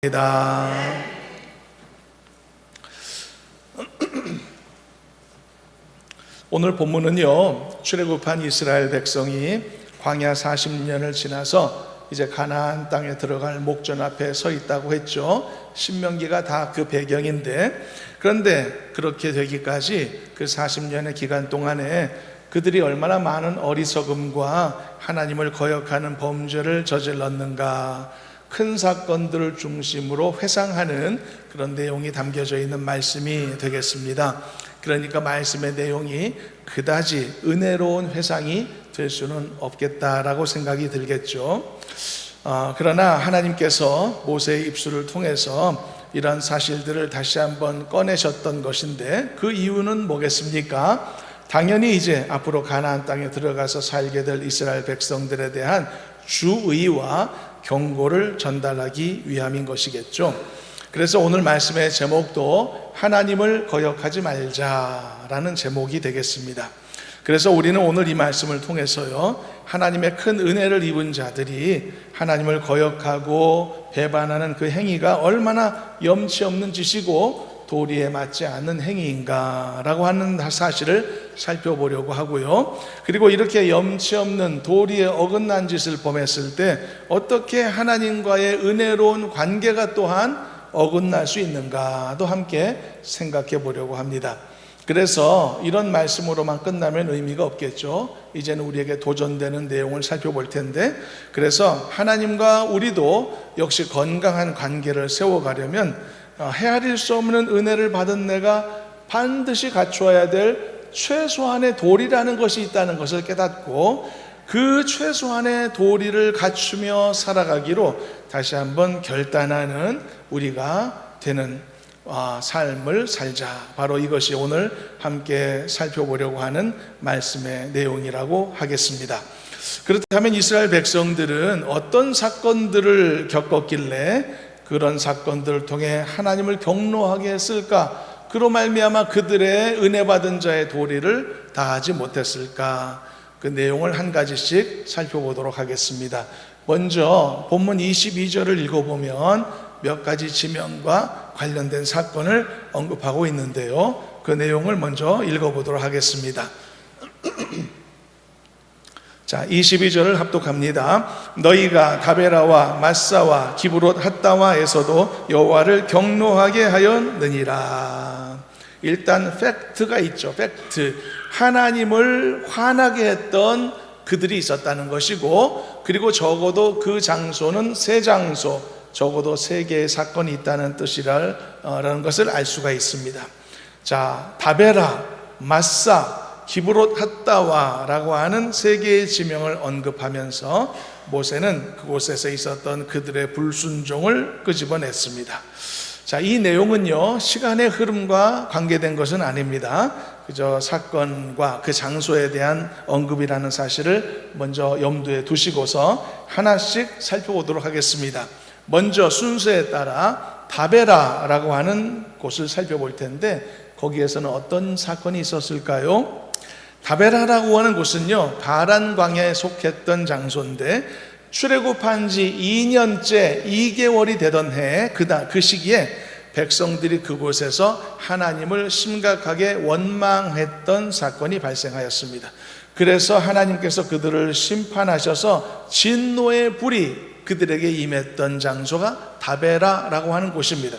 입니다. 오늘 본문은요, 출애굽한 이스라엘 백성이 광야 40년을 지나서 이제 가나안 땅에 들어갈 목전 앞에 서 있다고 했죠. 신명기가 다 그 배경인데, 그런데 그렇게 되기까지 그 40년의 기간 동안에 그들이 얼마나 많은 어리석음과 하나님을 거역하는 범죄를 저질렀는가, 큰 사건들을 중심으로 회상하는 그런 내용이 담겨져 있는 말씀이 되겠습니다. 그러니까 말씀의 내용이 그다지 은혜로운 회상이 될 수는 없겠다라고 생각이 들겠죠. 그러나 하나님께서 모세의 입술을 통해서 이런 사실들을 다시 한번 꺼내셨던 것인데, 그 이유는 뭐겠습니까? 당연히 이제 앞으로 가나안 땅에 들어가서 살게 될 이스라엘 백성들에 대한 주의와 경고를 전달하기 위함인 것이겠죠. 그래서 오늘 말씀의 제목도 하나님을 거역하지 말자라는 제목이 되겠습니다. 그래서 우리는 오늘 이 말씀을 통해서요, 하나님의 큰 은혜를 입은 자들이 하나님을 거역하고 배반하는 그 행위가 얼마나 염치 없는 짓이고 도리에 맞지 않는 행위인가라고 하는 사실을 살펴보려고 하고요. 그리고 이렇게 염치 없는 도리에 어긋난 짓을 범했을 때 어떻게 하나님과의 은혜로운 관계가 또한 어긋날 수 있는가도 함께 생각해 보려고 합니다. 그래서 이런 말씀으로만 끝나면 의미가 없겠죠. 이제는 우리에게 도전되는 내용을 살펴볼 텐데, 그래서 하나님과 우리도 역시 건강한 관계를 세워가려면 헤아릴 수 없는 은혜를 받은 내가 반드시 갖추어야 될 최소한의 도리라는 것이 있다는 것을 깨닫고, 그 최소한의 도리를 갖추며 살아가기로 다시 한번 결단하는 우리가 되는 삶을 살자. 바로 이것이 오늘 함께 살펴보려고 하는 말씀의 내용이라고 하겠습니다. 그렇다면 이스라엘 백성들은 어떤 사건들을 겪었길래 그런 사건들을 통해 하나님을 경노하게 했을까? 그로 말미암아 그들의 은혜 받은 자의 도리를 다하지 못했을까? 그 내용을 한 가지씩 살펴보도록 하겠습니다. 먼저 본문 22절을 읽어보면 몇 가지 지명과 관련된 사건을 언급하고 있는데요, 그 내용을 먼저 읽어보도록 하겠습니다. 자, 22절을 합독합니다. 너희가 다베라와 마사와 기브롯 핫다와에서도 여호와를 경노하게 하였느니라. 일단 팩트가 있죠. 팩트. 하나님을 화나게 했던 그들이 있었다는 것이고, 그리고 적어도 그 장소는 세 장소, 적어도 세 개의 사건이 있다는 뜻이라는 것을 알 수가 있습니다. 자, 다베라, 마사, 기브롯 핫다와라고 하는 세 개의 지명을 언급하면서 모세는 그곳에서 있었던 그들의 불순종을 끄집어냈습니다. 자, 이 내용은요, 시간의 흐름과 관계된 것은 아닙니다. 그저 사건과 그 장소에 대한 언급이라는 사실을 먼저 염두에 두시고서 하나씩 살펴보도록 하겠습니다. 먼저 순서에 따라 다베라라고 하는 곳을 살펴볼 텐데, 거기에서는 어떤 사건이 있었을까요? 다베라라고 하는 곳은요, 가란 광야에 속했던 장소인데, 출애굽한 지 2년째 2개월이 되던 해 그 시기에 백성들이 그곳에서 하나님을 심각하게 원망했던 사건이 발생하였습니다. 그래서 하나님께서 그들을 심판하셔서 진노의 불이 그들에게 임했던 장소가 다베라라고 하는 곳입니다.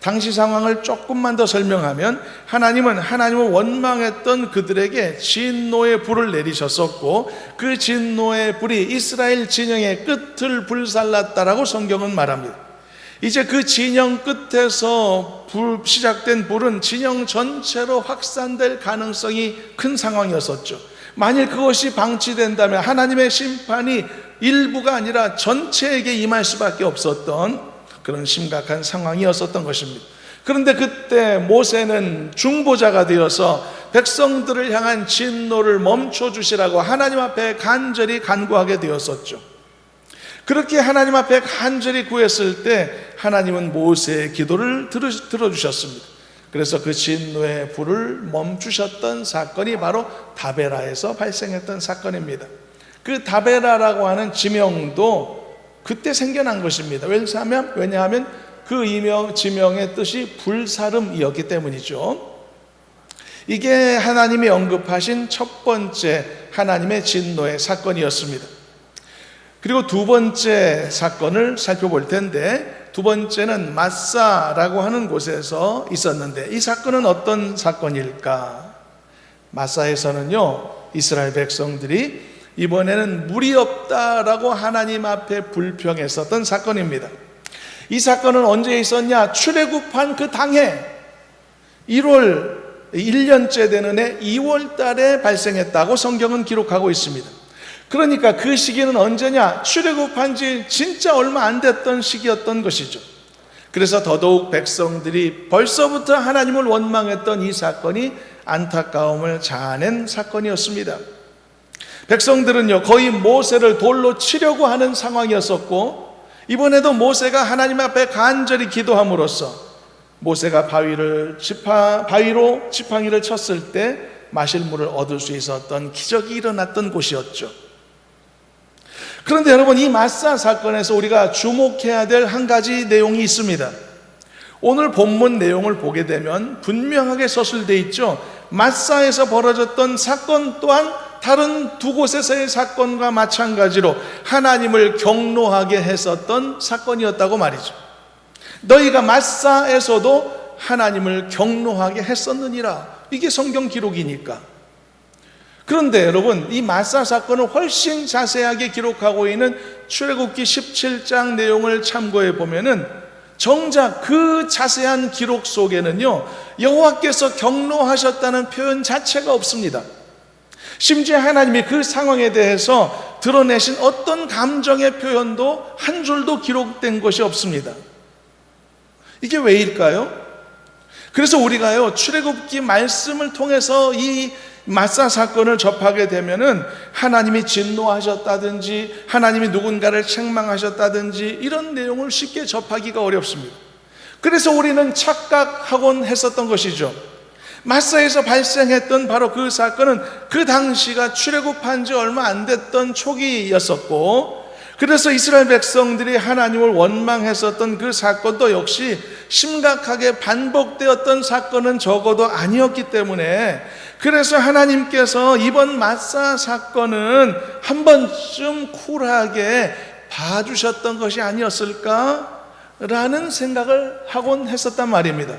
당시 상황을 조금만 더 설명하면, 하나님을 원망했던 그들에게 진노의 불을 내리셨었고, 그 진노의 불이 이스라엘 진영의 끝을 불살랐다라고 성경은 말합니다. 이제 그 진영 끝에서 시작된 불은 진영 전체로 확산될 가능성이 큰 상황이었었죠. 만일 그것이 방치된다면 하나님의 심판이 일부가 아니라 전체에게 임할 수밖에 없었던 그런 심각한 상황이었었던 것입니다. 그런데 그때 모세는 중보자가 되어서 백성들을 향한 진노를 멈춰주시라고 하나님 앞에 간절히 간구하게 되었었죠. 그렇게 하나님 앞에 간절히 구했을 때 하나님은 모세의 기도를 들어주셨습니다. 그래서 그 진노의 불을 멈추셨던 사건이 바로 다베라에서 발생했던 사건입니다. 그 다베라라고 하는 지명도 그때 생겨난 것입니다. 왜냐하면 그 지명의 뜻이 불사름이었기 때문이죠. 이게 하나님이 언급하신 첫 번째 하나님의 진노의 사건이었습니다. 그리고 두 번째 사건을 살펴볼 텐데, 두 번째는 마사라고 하는 곳에서 있었는데, 이 사건은 어떤 사건일까? 마사에서는요, 이스라엘 백성들이 이번에는 물이 없다라고 하나님 앞에 불평했었던 사건입니다. 이 사건은 언제 있었냐? 출애굽한 그 당해 1년째 되는 해 2월 달에 발생했다고 성경은 기록하고 있습니다. 그러니까 그 시기는 언제냐? 출애굽한 지 진짜 얼마 안 됐던 시기였던 것이죠. 그래서 더더욱 백성들이 벌써부터 하나님을 원망했던 이 사건이 안타까움을 자아낸 사건이었습니다. 백성들은요, 거의 모세를 돌로 치려고 하는 상황이었었고, 이번에도 모세가 하나님 앞에 간절히 기도함으로써 모세가 바위로 지팡이를 쳤을 때 마실 물을 얻을 수 있었던 기적이 일어났던 곳이었죠. 그런데 여러분, 이 마사 사건에서 우리가 주목해야 될 한 가지 내용이 있습니다. 오늘 본문 내용을 보게 되면 분명하게 서술되어 있죠. 마사에서 벌어졌던 사건 또한 다른 두 곳에서의 사건과 마찬가지로 하나님을 경노하게 했었던 사건이었다고 말이죠. 너희가 마사에서도 하나님을 경노하게 했었느니라. 이게 성경 기록이니까. 그런데 여러분, 이 마사 사건을 훨씬 자세하게 기록하고 있는 출애굽기 17장 내용을 참고해 보면은 정작 그 자세한 기록 속에는요, 여호와께서 경노하셨다는 표현 자체가 없습니다. 심지어 하나님이 그 상황에 대해서 드러내신 어떤 감정의 표현도 한 줄도 기록된 것이 없습니다. 이게 왜일까요? 그래서 우리가요, 출애굽기 말씀을 통해서 이 마사 사건을 접하게 되면은 하나님이 진노하셨다든지 하나님이 누군가를 책망하셨다든지 이런 내용을 쉽게 접하기가 어렵습니다. 그래서 우리는 착각하곤 했었던 것이죠. 마사에서 발생했던 바로 그 사건은 그 당시가 출애굽한 지 얼마 안 됐던 초기였었고, 그래서 이스라엘 백성들이 하나님을 원망했었던 그 사건도 역시 심각하게 반복되었던 사건은 적어도 아니었기 때문에, 그래서 하나님께서 이번 마사 사건은 한 번쯤 쿨하게 봐주셨던 것이 아니었을까라는 생각을 하곤 했었단 말입니다.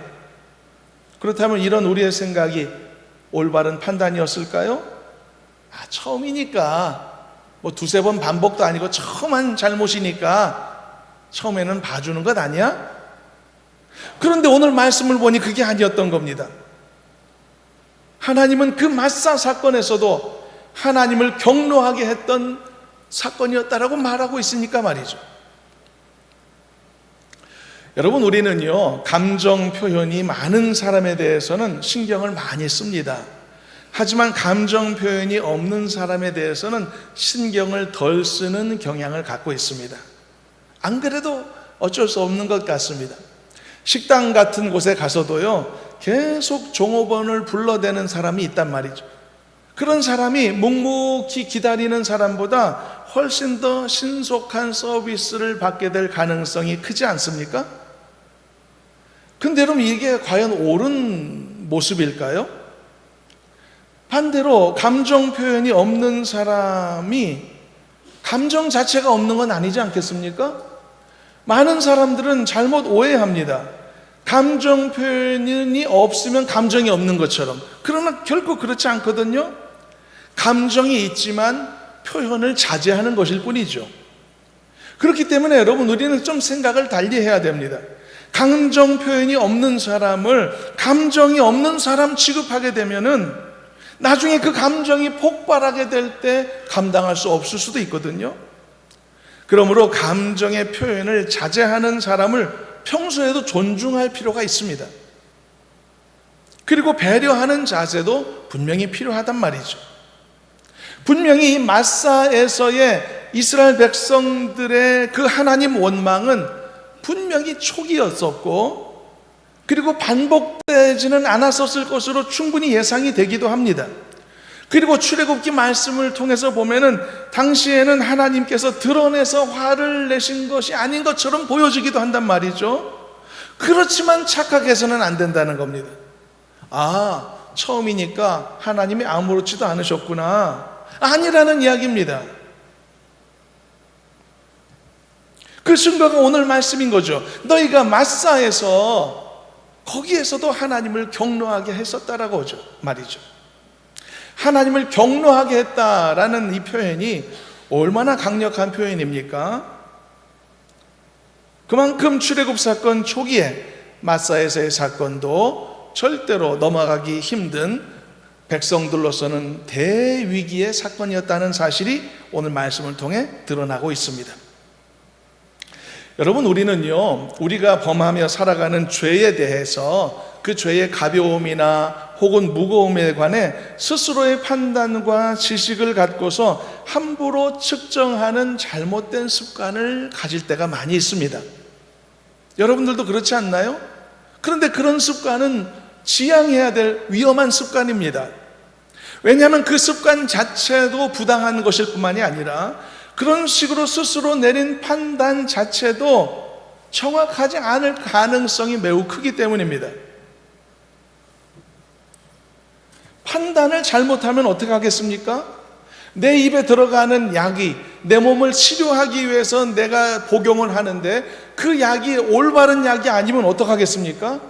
그렇다면 이런 우리의 생각이 올바른 판단이었을까요? 처음이니까, 뭐 두세 번 반복도 아니고 처음 한 잘못이니까 처음에는 봐주는 것 아니야? 그런데 오늘 말씀을 보니 그게 아니었던 겁니다. 하나님은 그 마사 사건에서도 하나님을 경노하게 했던 사건이었다라고 말하고 있으니까 말이죠. 여러분, 우리는요, 감정 표현이 많은 사람에 대해서는 신경을 많이 씁니다. 하지만 감정 표현이 없는 사람에 대해서는 신경을 덜 쓰는 경향을 갖고 있습니다. 안 그래도 어쩔 수 없는 것 같습니다. 식당 같은 곳에 가서도요, 계속 종업원을 불러대는 사람이 있단 말이죠. 그런 사람이 묵묵히 기다리는 사람보다 훨씬 더 신속한 서비스를 받게 될 가능성이 크지 않습니까? 근데 여러분, 이게 과연 옳은 모습일까요? 반대로 감정 표현이 없는 사람이 감정 자체가 없는 건 아니지 않겠습니까? 많은 사람들은 잘못 오해합니다. 감정 표현이 없으면 감정이 없는 것처럼. 그러나 결코 그렇지 않거든요. 감정이 있지만 표현을 자제하는 것일 뿐이죠. 그렇기 때문에 여러분, 우리는 좀 생각을 달리 해야 됩니다. 감정 표현이 없는 사람을 감정이 없는 사람 취급하게 되면은 나중에 그 감정이 폭발하게 될 때 감당할 수 없을 수도 있거든요. 그러므로 감정의 표현을 자제하는 사람을 평소에도 존중할 필요가 있습니다. 그리고 배려하는 자세도 분명히 필요하단 말이죠. 분명히 이 마사에서의 이스라엘 백성들의 그 하나님 원망은 분명히 초기였었고, 그리고 반복되지는 않았었을 것으로 충분히 예상이 되기도 합니다. 그리고 출애굽기 말씀을 통해서 보면은 당시에는 하나님께서 드러내서 화를 내신 것이 아닌 것처럼 보여지기도 한단 말이죠. 그렇지만 착각해서는 안 된다는 겁니다. 처음이니까 하나님이 아무렇지도 않으셨구나, 아니라는 이야기입니다. 그 증거가 오늘 말씀인 거죠. 너희가 마사에서 거기에서도 하나님을 경노하게 했었다라고 말이죠. 하나님을 경노하게 했다라는 이 표현이 얼마나 강력한 표현입니까? 그만큼 출애굽 사건 초기에 마사에서의 사건도 절대로 넘어가기 힘든 백성들로서는 대위기의 사건이었다는 사실이 오늘 말씀을 통해 드러나고 있습니다. 여러분, 우리가 범하며 살아가는 죄에 대해서 그 죄의 가벼움이나 혹은 무거움에 관해 스스로의 판단과 지식을 갖고서 함부로 측정하는 잘못된 습관을 가질 때가 많이 있습니다. 여러분들도 그렇지 않나요? 그런데 그런 습관은 지양해야 될 위험한 습관입니다. 왜냐하면 그 습관 자체도 부당한 것일 뿐만이 아니라 그런 식으로 스스로 내린 판단 자체도 정확하지 않을 가능성이 매우 크기 때문입니다. 판단을 잘못하면 어떻게 하겠습니까? 내 입에 들어가는 약이 내 몸을 치료하기 위해서 내가 복용을 하는데 그 약이 올바른 약이 아니면 어떡하겠습니까?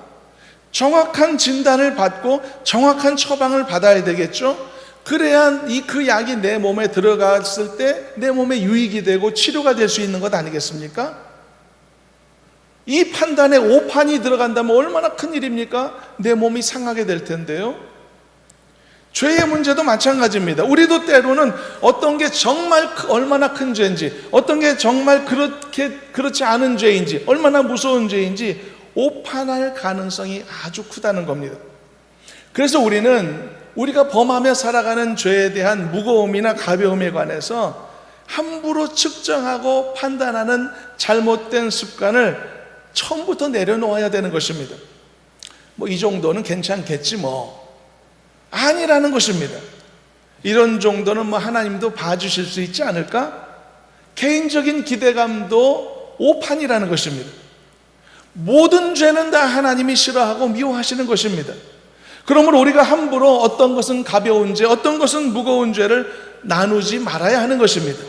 정확한 진단을 받고 정확한 처방을 받아야 되겠죠? 그래야 그 약이 내 몸에 들어갔을 때 내 몸에 유익이 되고 치료가 될 수 있는 것 아니겠습니까? 이 판단에 오판이 들어간다면 얼마나 큰 일입니까? 내 몸이 상하게 될 텐데요. 죄의 문제도 마찬가지입니다. 우리도 때로는 어떤 게 정말 얼마나 큰 죄인지, 어떤 게 정말 그렇지 않은 죄인지, 얼마나 무서운 죄인지 오판할 가능성이 아주 크다는 겁니다. 그래서 우리가 범하며 살아가는 죄에 대한 무거움이나 가벼움에 관해서 함부로 측정하고 판단하는 잘못된 습관을 처음부터 내려놓아야 되는 것입니다. 이 정도는 괜찮겠지 아니라는 것입니다. 이런 정도는 하나님도 봐주실 수 있지 않을까? 개인적인 기대감도 오판이라는 것입니다. 모든 죄는 다 하나님이 싫어하고 미워하시는 것입니다. 그러므로 우리가 함부로 어떤 것은 가벼운 죄, 어떤 것은 무거운 죄를 나누지 말아야 하는 것입니다.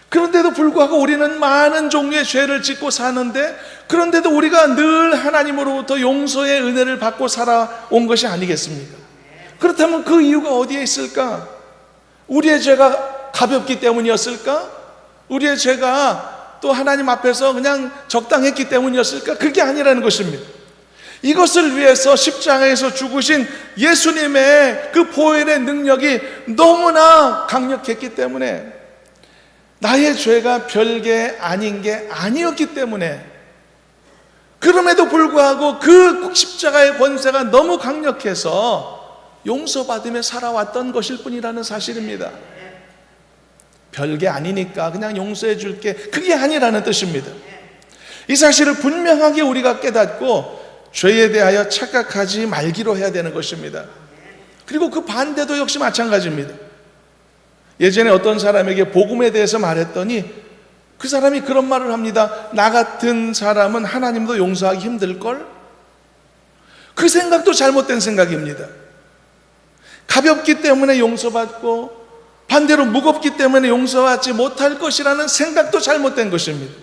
그런데도 불구하고 우리는 많은 종류의 죄를 짓고 사는데, 그런데도 우리가 늘 하나님으로부터 용서의 은혜를 받고 살아온 것이 아니겠습니까? 그렇다면 그 이유가 어디에 있을까? 우리의 죄가 가볍기 때문이었을까? 우리의 죄가 또 하나님 앞에서 그냥 적당했기 때문이었을까? 그게 아니라는 것입니다. 이것을 위해서 십자가에서 죽으신 예수님의 그 보혈의 능력이 너무나 강력했기 때문에, 나의 죄가 별게 아닌 게 아니었기 때문에, 그럼에도 불구하고 그 십자가의 권세가 너무 강력해서 용서받으며 살아왔던 것일 뿐이라는 사실입니다. 별게 아니니까 그냥 용서해 줄게, 그게 아니라는 뜻입니다. 이 사실을 분명하게 우리가 깨닫고 죄에 대하여 착각하지 말기로 해야 되는 것입니다. 그리고 그 반대도 역시 마찬가지입니다. 예전에 어떤 사람에게 복음에 대해서 말했더니 그 사람이 그런 말을 합니다. 나 같은 사람은 하나님도 용서하기 힘들걸? 그 생각도 잘못된 생각입니다. 가볍기 때문에 용서받고 반대로 무겁기 때문에 용서받지 못할 것이라는 생각도 잘못된 것입니다.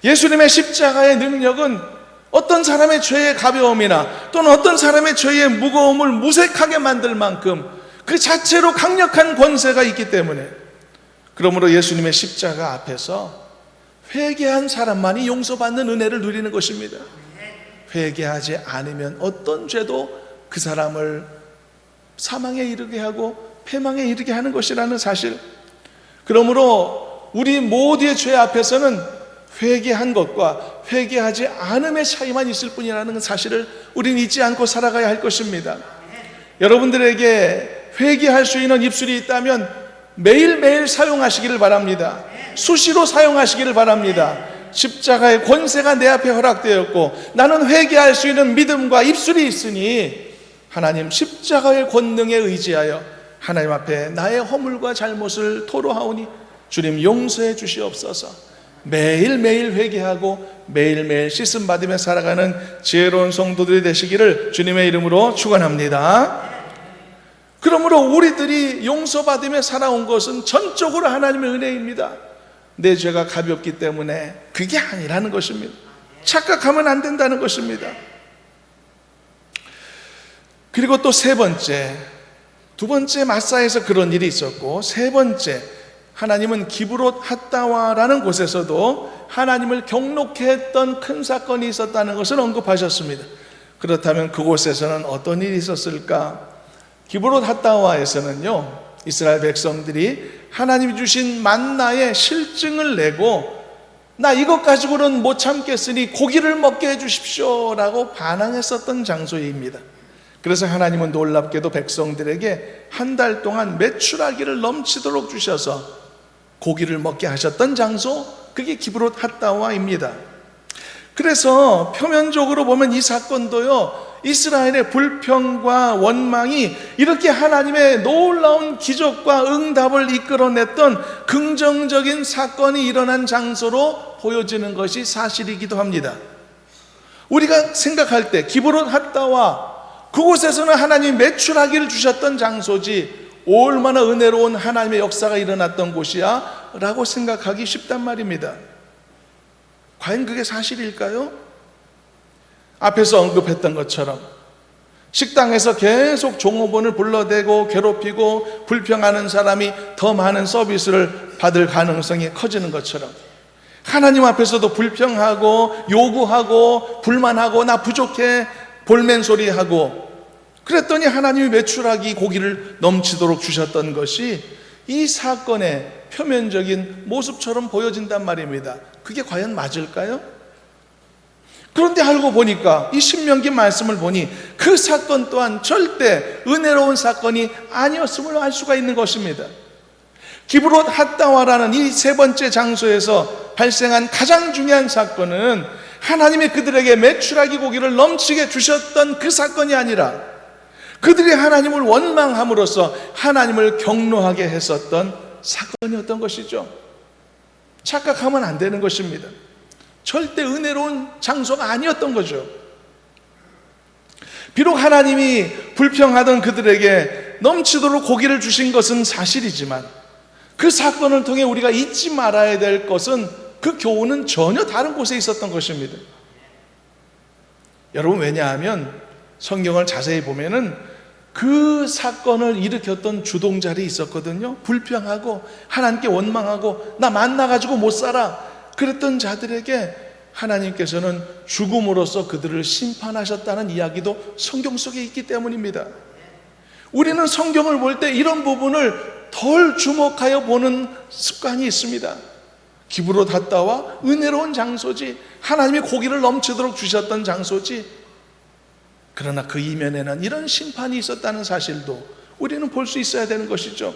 예수님의 십자가의 능력은 어떤 사람의 죄의 가벼움이나 또는 어떤 사람의 죄의 무거움을 무색하게 만들 만큼 그 자체로 강력한 권세가 있기 때문에, 그러므로 예수님의 십자가 앞에서 회개한 사람만이 용서받는 은혜를 누리는 것입니다. 회개하지 않으면 어떤 죄도 그 사람을 사망에 이르게 하고 패망에 이르게 하는 것이라는 사실, 그러므로 우리 모두의 죄 앞에서는 회개한 것과 회개하지 않음의 차이만 있을 뿐이라는 사실을 우리는 잊지 않고 살아가야 할 것입니다. 여러분들에게 회개할 수 있는 입술이 있다면 매일매일 사용하시기를 바랍니다. 수시로 사용하시기를 바랍니다. 십자가의 권세가 내 앞에 허락되었고 나는 회개할 수 있는 믿음과 입술이 있으니 하나님 십자가의 권능에 의지하여 하나님 앞에 나의 허물과 잘못을 토로하오니 주님 용서해 주시옵소서. 매일매일 회개하고 매일매일 씻음 받으며 살아가는 지혜로운 성도들이 되시기를 주님의 이름으로 축원합니다. 그러므로 우리들이 용서받으며 살아온 것은 전적으로 하나님의 은혜입니다. 내 죄가 가볍기 때문에 그게 아니라는 것입니다. 착각하면 안 된다는 것입니다. 그리고 또 세 번째, 두 번째 마사에서 그런 일이 있었고, 세 번째, 하나님은 기브롯 핫다와라는 곳에서도 하나님을 경록해 했던 큰 사건이 있었다는 것을 언급하셨습니다. 그렇다면 그곳에서는 어떤 일이 있었을까? 기브롯 핫다와에서는요, 이스라엘 백성들이 하나님이 주신 만나의 실증을 내고 나 이것 가지고는 못 참겠으니 고기를 먹게 해주십시오 라고 반항했었던 장소입니다. 그래서 하나님은 놀랍게도 백성들에게 한 달 동안 메추라기를 넘치도록 주셔서 고기를 먹게 하셨던 장소, 그게 기브롯 핫다와입니다. 그래서 표면적으로 보면 이 사건도요, 이스라엘의 불평과 원망이 이렇게 하나님의 놀라운 기적과 응답을 이끌어냈던 긍정적인 사건이 일어난 장소로 보여지는 것이 사실이기도 합니다. 우리가 생각할 때 기브롯 핫다와, 그곳에서는 하나님이 메추라기를 주셨던 장소지 얼마나 은혜로운 하나님의 역사가 일어났던 곳이야 라고 생각하기 쉽단 말입니다. 과연 그게 사실일까요? 앞에서 언급했던 것처럼 식당에서 계속 종업원을 불러대고 괴롭히고 불평하는 사람이 더 많은 서비스를 받을 가능성이 커지는 것처럼, 하나님 앞에서도 불평하고 요구하고 불만하고 나 부족해 볼멘소리하고 그랬더니 하나님이 메추라기 고기를 넘치도록 주셨던 것이 이 사건의 표면적인 모습처럼 보여진단 말입니다. 그게 과연 맞을까요? 그런데 알고 보니까 이 신명기 말씀을 보니 그 사건 또한 절대 은혜로운 사건이 아니었음을 알 수가 있는 것입니다. 기브롯 핫다와라는 이 세 번째 장소에서 발생한 가장 중요한 사건은 하나님이 그들에게 메추라기 고기를 넘치게 주셨던 그 사건이 아니라 그들이 하나님을 원망함으로써 하나님을 경노하게 했었던 사건이었던 것이죠. 착각하면 안 되는 것입니다. 절대 은혜로운 장소가 아니었던 거죠. 비록 하나님이 불평하던 그들에게 넘치도록 고기를 주신 것은 사실이지만 그 사건을 통해 우리가 잊지 말아야 될 것은 그 교훈은 전혀 다른 곳에 있었던 것입니다. 여러분, 왜냐하면 성경을 자세히 보면은 그 사건을 일으켰던 주동자들이 있었거든요. 불평하고 하나님께 원망하고 나 만나가지고 못 살아 그랬던 자들에게 하나님께서는 죽음으로써 그들을 심판하셨다는 이야기도 성경 속에 있기 때문입니다. 우리는 성경을 볼 때 이런 부분을 덜 주목하여 보는 습관이 있습니다. 기브롯 핫다와 은혜로운 장소지, 하나님이 고기를 넘치도록 주셨던 장소지, 그러나 그 이면에는 이런 심판이 있었다는 사실도 우리는 볼 수 있어야 되는 것이죠.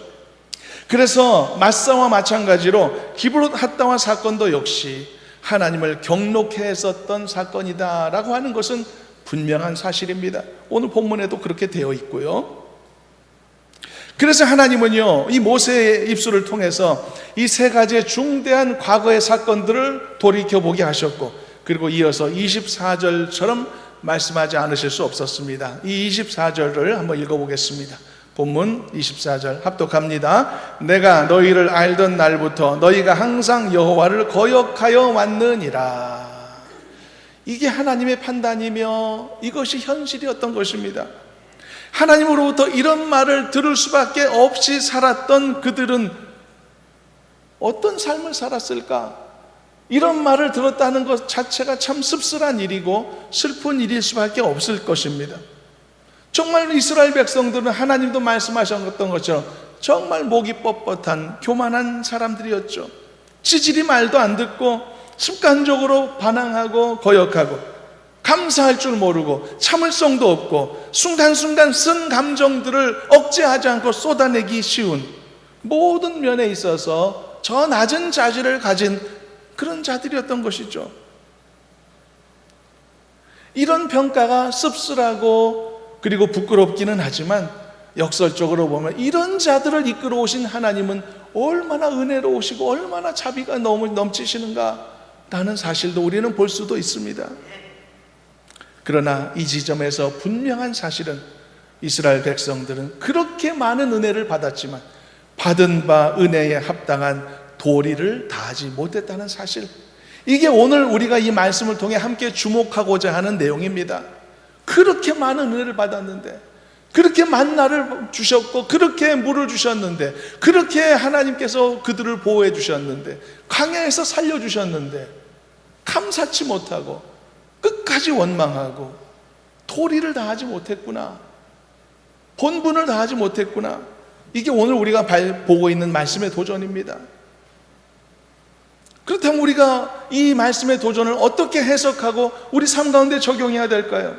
그래서 마사와 마찬가지로 기브롯 핫다와 사건도 역시 하나님을 경록해 했었던 사건이다라고 하는 것은 분명한 사실입니다. 오늘 본문에도 그렇게 되어 있고요. 그래서 하나님은요, 이 모세의 입술을 통해서 이 세 가지의 중대한 과거의 사건들을 돌이켜보게 하셨고, 그리고 이어서 24절처럼 말씀하지 않으실 수 없었습니다. 이 24절을 한번 읽어보겠습니다. 본문 24절 합독합니다. 내가 너희를 알던 날부터 너희가 항상 여호와를 거역하여 왔느니라. 이게 하나님의 판단이며 이것이 현실이었던 것입니다. 하나님으로부터 이런 말을 들을 수밖에 없이 살았던 그들은 어떤 삶을 살았을까? 이런 말을 들었다는 것 자체가 참 씁쓸한 일이고 슬픈 일일 수밖에 없을 것입니다. 정말 이스라엘 백성들은 하나님도 말씀하셨던 것처럼 정말 목이 뻣뻣한 교만한 사람들이었죠. 지질이 말도 안 듣고 습관적으로 반항하고 거역하고 감사할 줄 모르고 참을성도 없고 순간순간 쓴 감정들을 억제하지 않고 쏟아내기 쉬운 모든 면에 있어서 저 낮은 자질을 가진 그런 자들이었던 것이죠. 이런 평가가 씁쓸하고 그리고 부끄럽기는 하지만 역설적으로 보면 이런 자들을 이끌어 오신 하나님은 얼마나 은혜로우시고 얼마나 자비가 너무 넘치시는가 라는 사실도 우리는 볼 수도 있습니다. 그러나 이 지점에서 분명한 사실은 이스라엘 백성들은 그렇게 많은 은혜를 받았지만 받은 바 은혜에 합당한 도리를 다하지 못했다는 사실, 이게 오늘 우리가 이 말씀을 통해 함께 주목하고자 하는 내용입니다. 그렇게 많은 은혜를 받았는데, 그렇게 만나를 주셨고, 그렇게 물을 주셨는데, 그렇게 하나님께서 그들을 보호해 주셨는데, 광야에서 살려주셨는데 감사치 못하고 끝까지 원망하고 도리를 다하지 못했구나, 본분을 다하지 못했구나. 이게 오늘 우리가 보고 있는 말씀의 도전입니다. 그렇다면 우리가 이 말씀의 도전을 어떻게 해석하고 우리 삶 가운데 적용해야 될까요?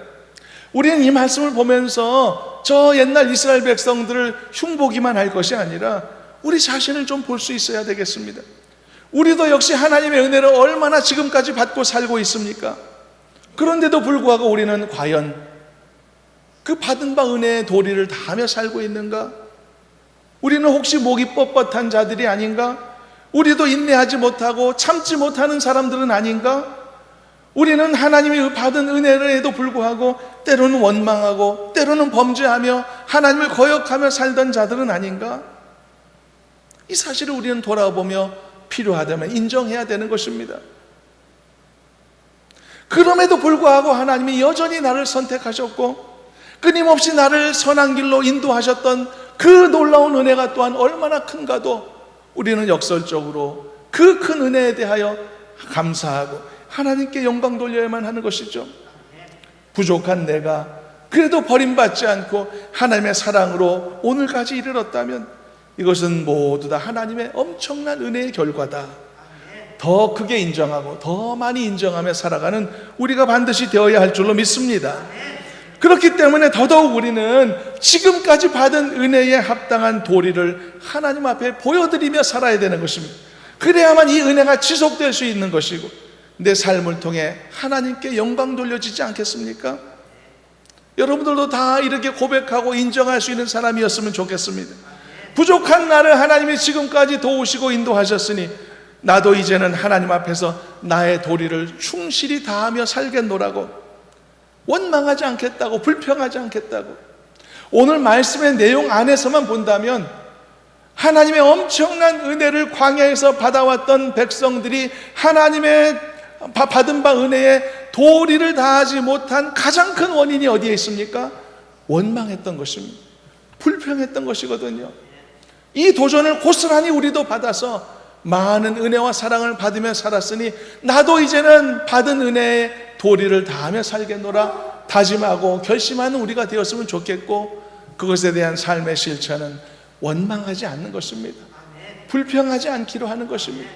우리는 이 말씀을 보면서 저 옛날 이스라엘 백성들을 흉보기만 할 것이 아니라 우리 자신을 좀 볼 수 있어야 되겠습니다. 우리도 역시 하나님의 은혜를 얼마나 지금까지 받고 살고 있습니까? 그런데도 불구하고 우리는 과연 그 받은 바 은혜의 도리를 다하며 살고 있는가? 우리는 혹시 목이 뻣뻣한 자들이 아닌가? 우리도 인내하지 못하고 참지 못하는 사람들은 아닌가? 우리는 하나님이 받은 은혜에도 불구하고 때로는 원망하고 때로는 범죄하며 하나님을 거역하며 살던 자들은 아닌가? 이 사실을 우리는 돌아보며 필요하다면 인정해야 되는 것입니다. 그럼에도 불구하고 하나님이 여전히 나를 선택하셨고 끊임없이 나를 선한 길로 인도하셨던 그 놀라운 은혜가 또한 얼마나 큰가도 우리는 역설적으로 그 큰 은혜에 대하여 감사하고 하나님께 영광 돌려야만 하는 것이죠. 부족한 내가 그래도 버림받지 않고 하나님의 사랑으로 오늘까지 이르렀다면 이것은 모두 다 하나님의 엄청난 은혜의 결과다. 더 크게 인정하고 더 많이 인정하며 살아가는 우리가 반드시 되어야 할 줄로 믿습니다. 그렇기 때문에 더더욱 우리는 지금까지 받은 은혜에 합당한 도리를 하나님 앞에 보여드리며 살아야 되는 것입니다. 그래야만 이 은혜가 지속될 수 있는 것이고 내 삶을 통해 하나님께 영광 돌려지지 않겠습니까? 여러분들도 다 이렇게 고백하고 인정할 수 있는 사람이었으면 좋겠습니다. 부족한 나를 하나님이 지금까지 도우시고 인도하셨으니 나도 이제는 하나님 앞에서 나의 도리를 충실히 다하며 살겠노라고, 원망하지 않겠다고, 불평하지 않겠다고. 오늘 말씀의 내용 안에서만 본다면 하나님의 엄청난 은혜를 광야에서 받아왔던 백성들이 하나님의 받은 바 은혜에 도리를 다하지 못한 가장 큰 원인이 어디에 있습니까? 원망했던 것입니다. 불평했던 것이거든요. 이 도전을 고스란히 우리도 받아서 많은 은혜와 사랑을 받으며 살았으니 나도 이제는 받은 은혜에 도리를 다하며 살겠노라 다짐하고 결심하는 우리가 되었으면 좋겠고, 그것에 대한 삶의 실천은 원망하지 않는 것입니다. 불평하지 않기로 하는 것입니다.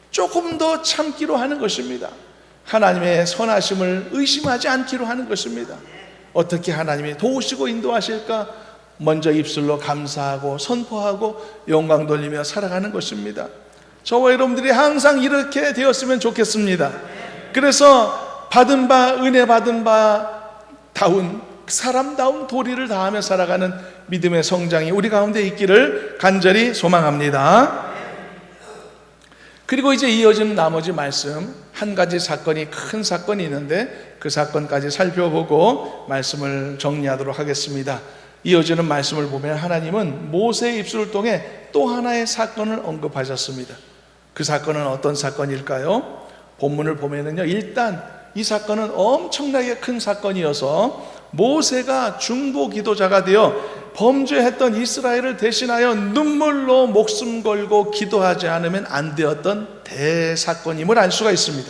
조금 더 참기로 하는 것입니다. 하나님의 선하심을 의심하지 않기로 하는 것입니다. 어떻게 하나님이 도우시고 인도하실까 먼저 입술로 감사하고 선포하고 영광 돌리며 살아가는 것입니다. 저와 여러분들이 항상 이렇게 되었으면 좋겠습니다. 그래서 받은 바, 은혜 받은 바 다운, 사람다운 도리를 다하며 살아가는 믿음의 성장이 우리 가운데 있기를 간절히 소망합니다. 그리고 이제 이어지는 나머지 말씀, 한 가지 사건이, 큰 사건이 있는데 그 사건까지 살펴보고 말씀을 정리하도록 하겠습니다. 이어지는 말씀을 보면 하나님은 모세의 입술을 통해 또 하나의 사건을 언급하셨습니다. 그 사건은 어떤 사건일까요? 본문을 보면은요, 일단 이 사건은 엄청나게 큰 사건이어서 모세가 중보 기도자가 되어 범죄했던 이스라엘을 대신하여 눈물로 목숨 걸고 기도하지 않으면 안 되었던 대사건임을 알 수가 있습니다.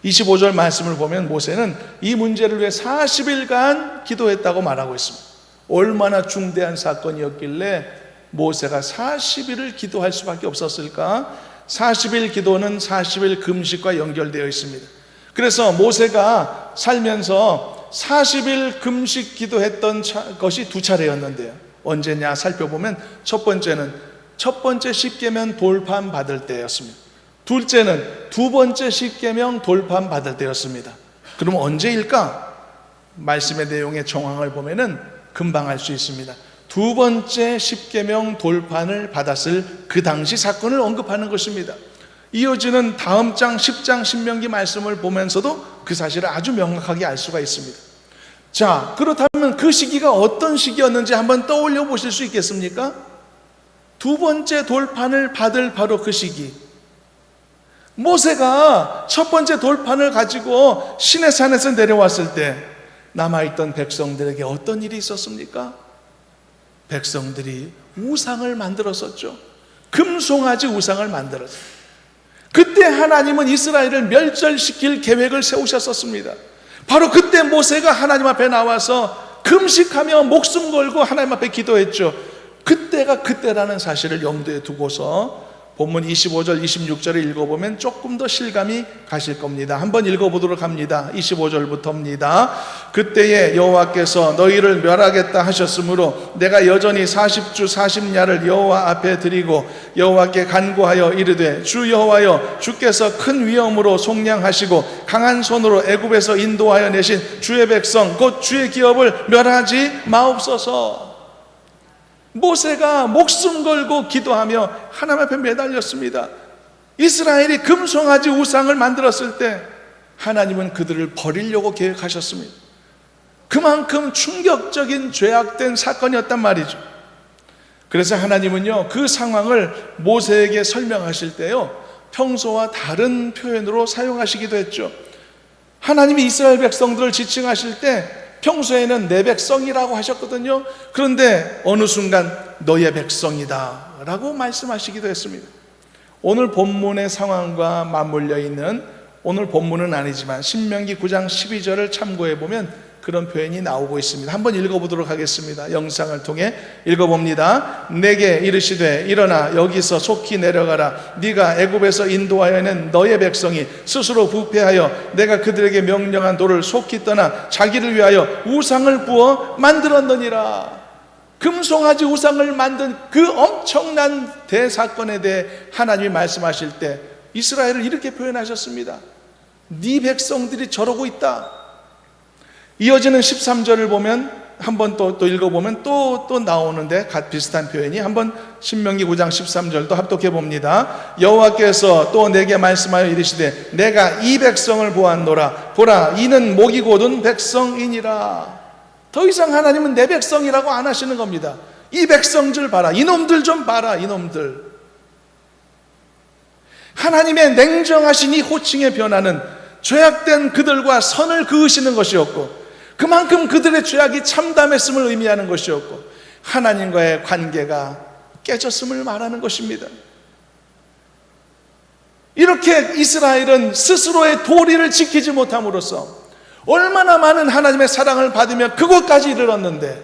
25절 말씀을 보면 모세는 이 문제를 위해 40일간 기도했다고 말하고 있습니다. 얼마나 중대한 사건이었길래 모세가 40일을 기도할 수밖에 없었을까? 40일 기도는 40일 금식과 연결되어 있습니다. 그래서 모세가 살면서 40일 금식 기도했던 것이 두 차례였는데요. 언제냐 살펴보면 첫 번째 10계명 돌판 받을 때였습니다. 둘째는 두 번째 10계명 돌판 받을 때였습니다. 그럼 언제일까? 말씀의 내용의 정황을 보면은 금방 알 수 있습니다. 두 번째 십계명 돌판을 받았을 그 당시 사건을 언급하는 것입니다. 이어지는 다음 장 10장 신명기 말씀을 보면서도 그 사실을 아주 명확하게 알 수가 있습니다. 자, 그렇다면 그 시기가 어떤 시기였는지 한번 떠올려 보실 수 있겠습니까? 두 번째 돌판을 받을 바로 그 시기, 모세가 첫 번째 돌판을 가지고 시내산에서 내려왔을 때 남아있던 백성들에게 어떤 일이 있었습니까? 백성들이 우상을 만들었었죠. 금송아지 우상을 만들었어요. 그때 하나님은 이스라엘을 멸절시킬 계획을 세우셨었습니다. 바로 그때 모세가 하나님 앞에 나와서 금식하며 목숨 걸고 하나님 앞에 기도했죠. 그때가 그때라는 사실을 염두에 두고서 본문 25절, 26절을 읽어보면 조금 더 실감이 가실 겁니다. 한번 읽어보도록 합니다. 25절부터입니다. 그때에 여호와께서 너희를 멸하겠다 하셨으므로 내가 여전히 40주 40야를 여호와 앞에 드리고 여호와께 간구하여 이르되 주 여호와여, 주께서 큰 위엄으로 속량하시고 강한 손으로 애굽에서 인도하여 내신 주의 백성 곧 주의 기업을 멸하지 마옵소서. 모세가 목숨 걸고 기도하며 하나님 앞에 매달렸습니다. 이스라엘이 금송아지 우상을 만들었을 때 하나님은 그들을 버리려고 계획하셨습니다. 그만큼 충격적인 죄악된 사건이었단 말이죠. 그래서 하나님은요, 그 상황을 모세에게 설명하실 때요, 평소와 다른 표현으로 사용하시기도 했죠. 하나님이 이스라엘 백성들을 지칭하실 때 평소에는 내 백성이라고 하셨거든요. 그런데 어느 순간 너의 백성이다 라고 말씀하시기도 했습니다. 오늘 본문의 상황과 맞물려 있는, 오늘 본문은 아니지만 신명기 9장 12절을 참고해 보면 그런 표현이 나오고 있습니다. 한번 읽어보도록 하겠습니다. 영상을 통해 읽어봅니다. 내게 이르시되 일어나 여기서 속히 내려가라. 네가 애굽에서 인도하여 낸 너의 백성이 스스로 부패하여 내가 그들에게 명령한 돌을 속히 떠나 자기를 위하여 우상을 부어 만들었느니라. 금송아지 우상을 만든 그 엄청난 대사건에 대해 하나님이 말씀하실 때 이스라엘을 이렇게 표현하셨습니다. 네 백성들이 저러고 있다. 이어지는 13절을 보면 한번 또 읽어보면 또 나오는데 비슷한 표현이, 한번 신명기 9장 13절도 합독해 봅니다. 여호와께서 또 내게 말씀하여 이르시되 내가 이 백성을 보았노라. 보라, 이는 목이 곧은 백성이니라. 더 이상 하나님은 내 백성이라고 안 하시는 겁니다. 이 백성들 봐라, 이놈들 좀 봐라, 이놈들. 하나님의 냉정하신 이 호칭의 변화는 죄악된 그들과 선을 그으시는 것이었고, 그만큼 그들의 죄악이 참담했음을 의미하는 것이었고, 하나님과의 관계가 깨졌음을 말하는 것입니다. 이렇게 이스라엘은 스스로의 도리를 지키지 못함으로써 얼마나 많은 하나님의 사랑을 받으며 그곳까지 이르렀는데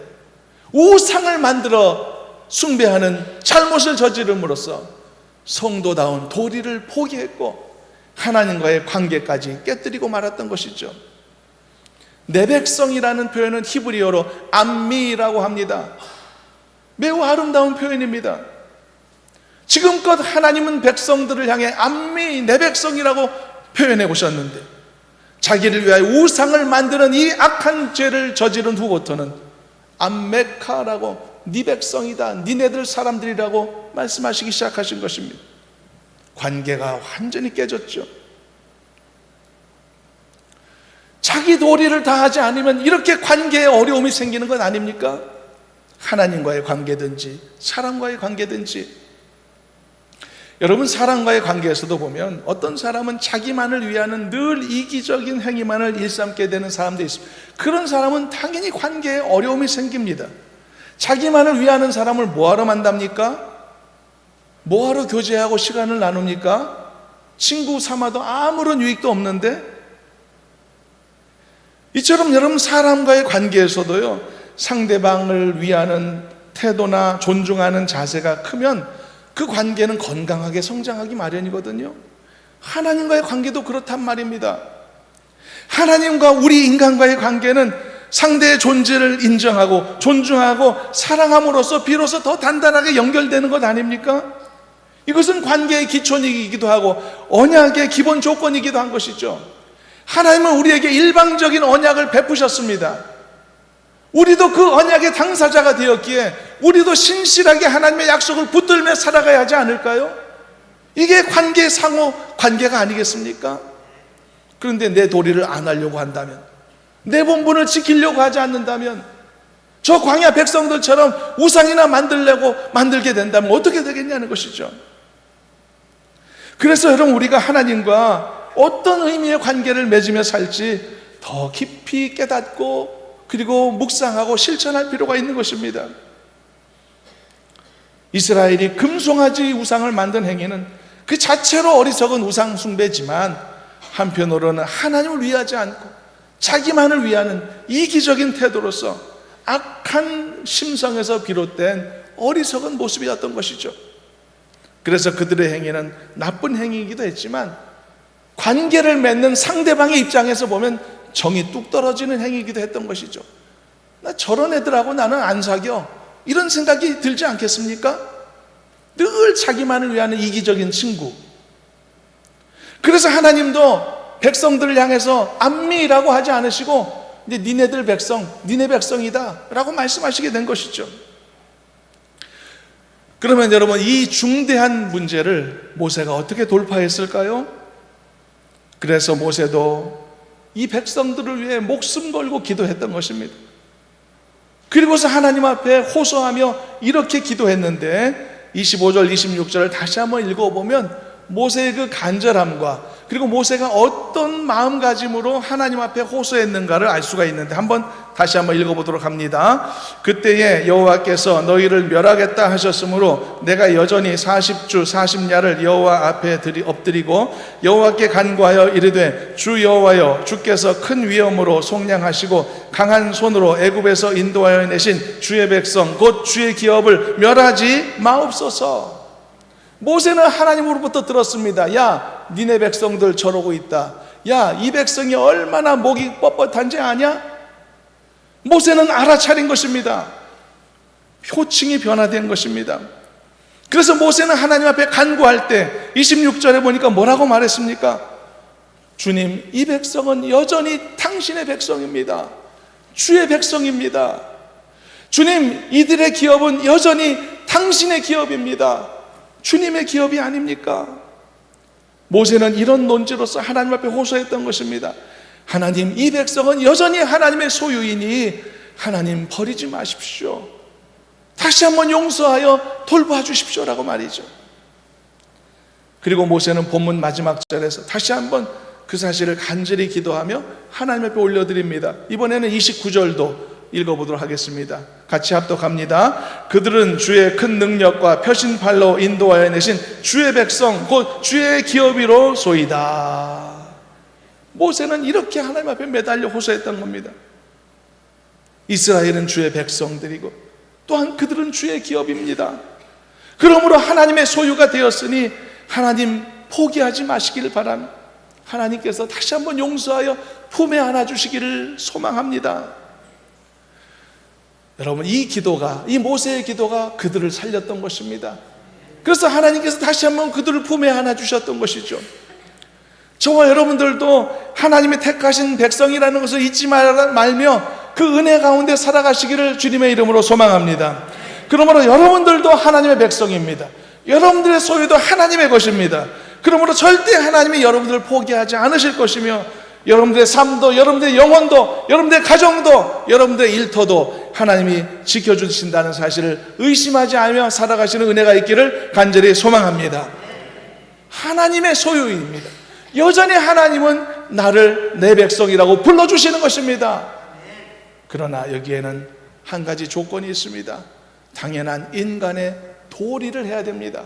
우상을 만들어 숭배하는 잘못을 저지름으로써 성도다운 도리를 포기했고 하나님과의 관계까지 깨뜨리고 말았던 것이죠. 내 백성이라는 표현은 히브리어로 암미라고 합니다. 매우 아름다운 표현입니다. 지금껏 하나님은 백성들을 향해 암미, 내 백성이라고 표현해 오셨는데 자기를 위하여 우상을 만드는 이 악한 죄를 저지른 후부터는 암메카라고, 네 백성이다, 니네들 사람들이라고 말씀하시기 시작하신 것입니다. 관계가 완전히 깨졌죠. 자기 도리를 다하지 않으면 이렇게 관계에 어려움이 생기는 건 아닙니까? 하나님과의 관계든지 사람과의 관계든지. 여러분, 사람과의 관계에서도 보면 어떤 사람은 자기만을 위하는 늘 이기적인 행위만을 일삼게 되는 사람도 있습니다. 그런 사람은 당연히 관계에 어려움이 생깁니다. 자기만을 위하는 사람을 뭐하러 만납니까? 뭐하러 교제하고 시간을 나눕니까? 친구 삼아도 아무런 유익도 없는데. 이처럼 여러분, 사람과의 관계에서도요, 상대방을 위하는 태도나 존중하는 자세가 크면 그 관계는 건강하게 성장하기 마련이거든요. 하나님과의 관계도 그렇단 말입니다. 하나님과 우리 인간과의 관계는 상대의 존재를 인정하고 존중하고 사랑함으로써 비로소 더 단단하게 연결되는 것 아닙니까? 이것은 관계의 기초이기도 하고 언약의 기본 조건이기도 한 것이죠. 하나님은 우리에게 일방적인 언약을 베푸셨습니다. 우리도 그 언약의 당사자가 되었기에 우리도 신실하게 하나님의 약속을 붙들며 살아가야 하지 않을까요? 이게 관계 상호 관계가 아니겠습니까? 그런데 내 도리를 안 하려고 한다면, 내 본분을 지키려고 하지 않는다면, 저 광야 백성들처럼 우상이나 만들게 된다면 어떻게 되겠냐는 것이죠. 그래서 여러분, 우리가 하나님과 어떤 의미의 관계를 맺으며 살지 더 깊이 깨닫고 그리고 묵상하고 실천할 필요가 있는 것입니다. 이스라엘이 금송아지 우상을 만든 행위는 그 자체로 어리석은 우상 숭배지만 한편으로는 하나님을 위하지 않고 자기만을 위하는 이기적인 태도로서 악한 심성에서 비롯된 어리석은 모습이었던 것이죠. 그래서 그들의 행위는 나쁜 행위이기도 했지만 관계를 맺는 상대방의 입장에서 보면 정이 뚝 떨어지는 행위이기도 했던 것이죠. 나 저런 애들하고 나는 안 사겨, 이런 생각이 들지 않겠습니까? 늘 자기만을 위하는 이기적인 친구. 그래서 하나님도 백성들을 향해서 암미라고 하지 않으시고 이제 니네들 백성, 니네 백성이다 라고 말씀하시게 된 것이죠. 그러면 여러분, 이 중대한 문제를 모세가 어떻게 돌파했을까요? 그래서 모세도 이 백성들을 위해 목숨 걸고 기도했던 것입니다. 그리고서 하나님 앞에 호소하며 이렇게 기도했는데 25절 26절을 다시 한번 읽어보면 모세의 그 간절함과 그리고 모세가 어떤 마음가짐으로 하나님 앞에 호소했는가를 알 수가 있는데 다시 한번 읽어보도록 합니다. 그때에 여호와께서 너희를 멸하겠다 하셨으므로 내가 여전히 40주 40야를 여호와 앞에 엎드리고 여호와께 간구하여 이르되 주 여호와여, 주께서 큰 위엄으로 속량하시고 강한 손으로 애굽에서 인도하여 내신 주의 백성 곧 주의 기업을 멸하지 마옵소서. 모세는 하나님으로부터 들었습니다. 야, 니네 백성들 저러고 있다. 야, 이 백성이 얼마나 목이 뻣뻣한지 아냐? 모세는 알아차린 것입니다. 표칭이 변화된 것입니다. 그래서 모세는 하나님 앞에 간구할 때 26절에 보니까 뭐라고 말했습니까? 주님, 이 백성은 여전히 당신의 백성입니다. 주의 백성입니다. 주님, 이들의 기업은 여전히 당신의 기업입니다. 주님의 기업이 아닙니까? 모세는 이런 논지로서 하나님 앞에 호소했던 것입니다. 하나님, 이 백성은 여전히 하나님의 소유이니 하나님 버리지 마십시오. 다시 한번 용서하여 돌봐 주십시오라고 말이죠. 그리고 모세는 본문 마지막 절에서 다시 한번 그 사실을 간절히 기도하며 하나님 앞에 올려드립니다. 이번에는 29절도 읽어보도록 하겠습니다. 같이 합독합니다. 그들은 주의 큰 능력과 표신팔로 인도하여 내신 주의 백성 곧 주의 기업이로 소이다. 모세는 이렇게 하나님 앞에 매달려 호소했던 겁니다. 이스라엘은 주의 백성들이고 또한 그들은 주의 기업입니다. 그러므로 하나님의 소유가 되었으니 하나님 포기하지 마시기를 바랍니다. 하나님께서 다시 한번 용서하여 품에 안아주시기를 소망합니다. 여러분, 이 모세의 기도가 그들을 살렸던 것입니다. 그래서 하나님께서 다시 한번 그들을 품에 안아주셨던 것이죠. 저와 여러분들도 하나님의 택하신 백성이라는 것을 잊지 말며 그 은혜 가운데 살아가시기를 주님의 이름으로 소망합니다. 그러므로 여러분들도 하나님의 백성입니다. 여러분들의 소유도 하나님의 것입니다. 그러므로 절대 하나님이 여러분들을 포기하지 않으실 것이며 여러분들의 삶도, 여러분들의 영혼도, 여러분들의 가정도, 여러분들의 일터도 하나님이 지켜주신다는 사실을 의심하지 않으며 살아가시는 은혜가 있기를 간절히 소망합니다. 하나님의 소유입니다. 여전히 하나님은 나를 내 백성이라고 불러주시는 것입니다. 그러나 여기에는 한 가지 조건이 있습니다. 당연한 인간의 도리를 해야 됩니다.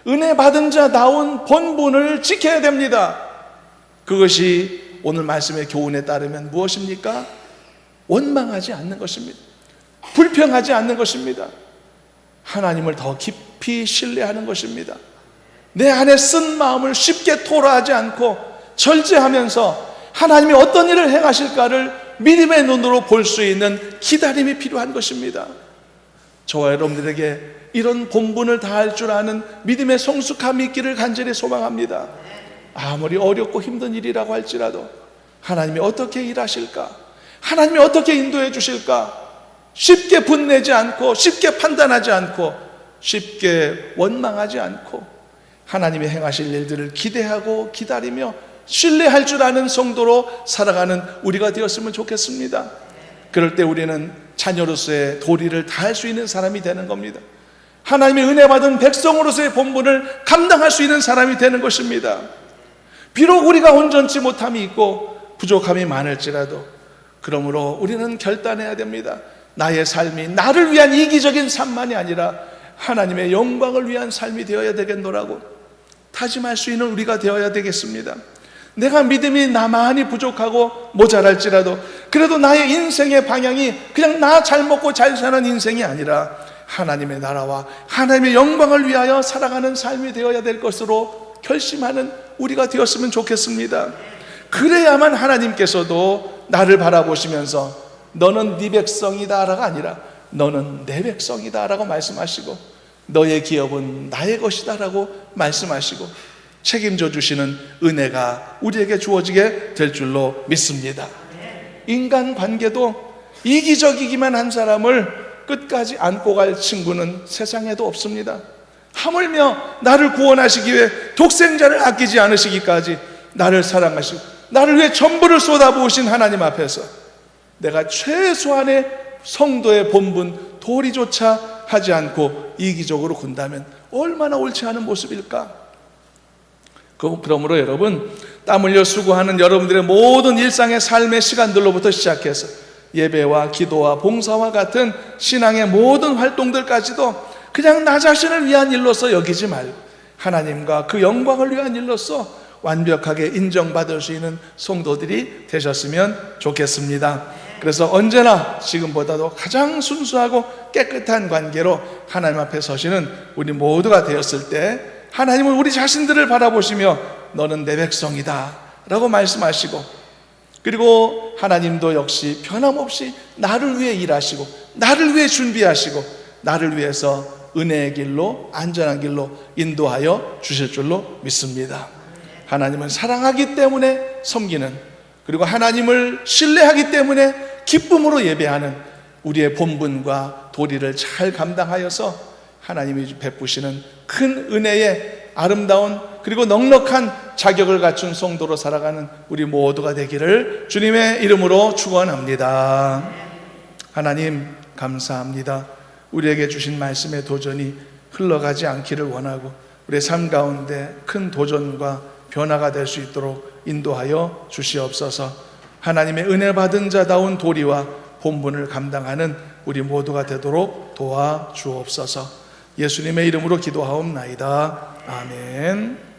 은혜 받은 자다운 본분을 지켜야 됩니다. 그것이 오늘 말씀의 교훈에 따르면 무엇입니까? 원망하지 않는 것입니다. 불평하지 않는 것입니다. 하나님을 더 깊이 신뢰하는 것입니다. 내 안에 쓴 마음을 쉽게 토로하지 않고 절제하면서 하나님이 어떤 일을 행하실까를 믿음의 눈으로 볼 수 있는 기다림이 필요한 것입니다. 저와 여러분들에게 이런 본분을 다할 줄 아는 믿음의 성숙함이 있기를 간절히 소망합니다. 아무리 어렵고 힘든 일이라고 할지라도 하나님이 어떻게 일하실까? 하나님이 어떻게 인도해 주실까? 쉽게 분내지 않고, 쉽게 판단하지 않고, 쉽게 원망하지 않고, 하나님의 행하실 일들을 기대하고 기다리며 신뢰할 줄 아는 성도로 살아가는 우리가 되었으면 좋겠습니다. 그럴 때 우리는 자녀로서의 도리를 다할 수 있는 사람이 되는 겁니다. 하나님의 은혜 받은 백성으로서의 본분을 감당할 수 있는 사람이 되는 것입니다. 비록 우리가 온전치 못함이 있고 부족함이 많을지라도, 그러므로 우리는 결단해야 됩니다. 나의 삶이 나를 위한 이기적인 삶만이 아니라 하나님의 영광을 위한 삶이 되어야 되겠노라고 다짐할 수 있는 우리가 되어야 되겠습니다. 내가 믿음이 나만이 부족하고 모자랄지라도 그래도 나의 인생의 방향이 그냥 나 잘 먹고 잘 사는 인생이 아니라 하나님의 나라와 하나님의 영광을 위하여 살아가는 삶이 되어야 될 것으로 결심하는 우리가 되었으면 좋겠습니다. 그래야만 하나님께서도 나를 바라보시면서 너는 네 백성이다 라가 아니라 너는 내 백성이다 라고 말씀하시고, 너의 기업은 나의 것이다 라고 말씀하시고 책임져 주시는 은혜가 우리에게 주어지게 될 줄로 믿습니다. 인간관계도 이기적이기만 한 사람을 끝까지 안고 갈 친구는 세상에도 없습니다. 하물며 나를 구원하시기 위해 독생자를 아끼지 않으시기까지 나를 사랑하시고 나를 위해 전부를 쏟아부으신 하나님 앞에서 내가 최소한의 성도의 본분 도리조차 하지 않고 이기적으로 군다면 얼마나 옳지 않은 모습일까? 그러므로 여러분, 땀 흘려 수고하는 여러분들의 모든 일상의 삶의 시간들로부터 시작해서 예배와 기도와 봉사와 같은 신앙의 모든 활동들까지도 그냥 나 자신을 위한 일로서 여기지 말고 하나님과 그 영광을 위한 일로서 완벽하게 인정받을 수 있는 성도들이 되셨으면 좋겠습니다. 그래서 언제나 지금보다도 가장 순수하고 깨끗한 관계로 하나님 앞에 서시는 우리 모두가 되었을 때 하나님은 우리 자신들을 바라보시며 너는 내 백성이다 라고 말씀하시고, 그리고 하나님도 역시 변함없이 나를 위해 일하시고 나를 위해 준비하시고 나를 위해서 은혜의 길로 안전한 길로 인도하여 주실 줄로 믿습니다. 하나님은 사랑하기 때문에 섬기는, 그리고 하나님을 신뢰하기 때문에 기쁨으로 예배하는 우리의 본분과 도리를 잘 감당하여서 하나님이 베푸시는 큰 은혜의 아름다운 그리고 넉넉한 자격을 갖춘 성도로 살아가는 우리 모두가 되기를 주님의 이름으로 축원합니다. 하나님 감사합니다. 우리에게 주신 말씀의 도전이 흘러가지 않기를 원하고 우리의 삶 가운데 큰 도전과 변화가 될 수 있도록 인도하여 주시옵소서. 하나님의 은혜 받은 자다운 도리와 본분을 감당하는 우리 모두가 되도록 도와주옵소서. 예수님의 이름으로 기도하옵나이다. 아멘.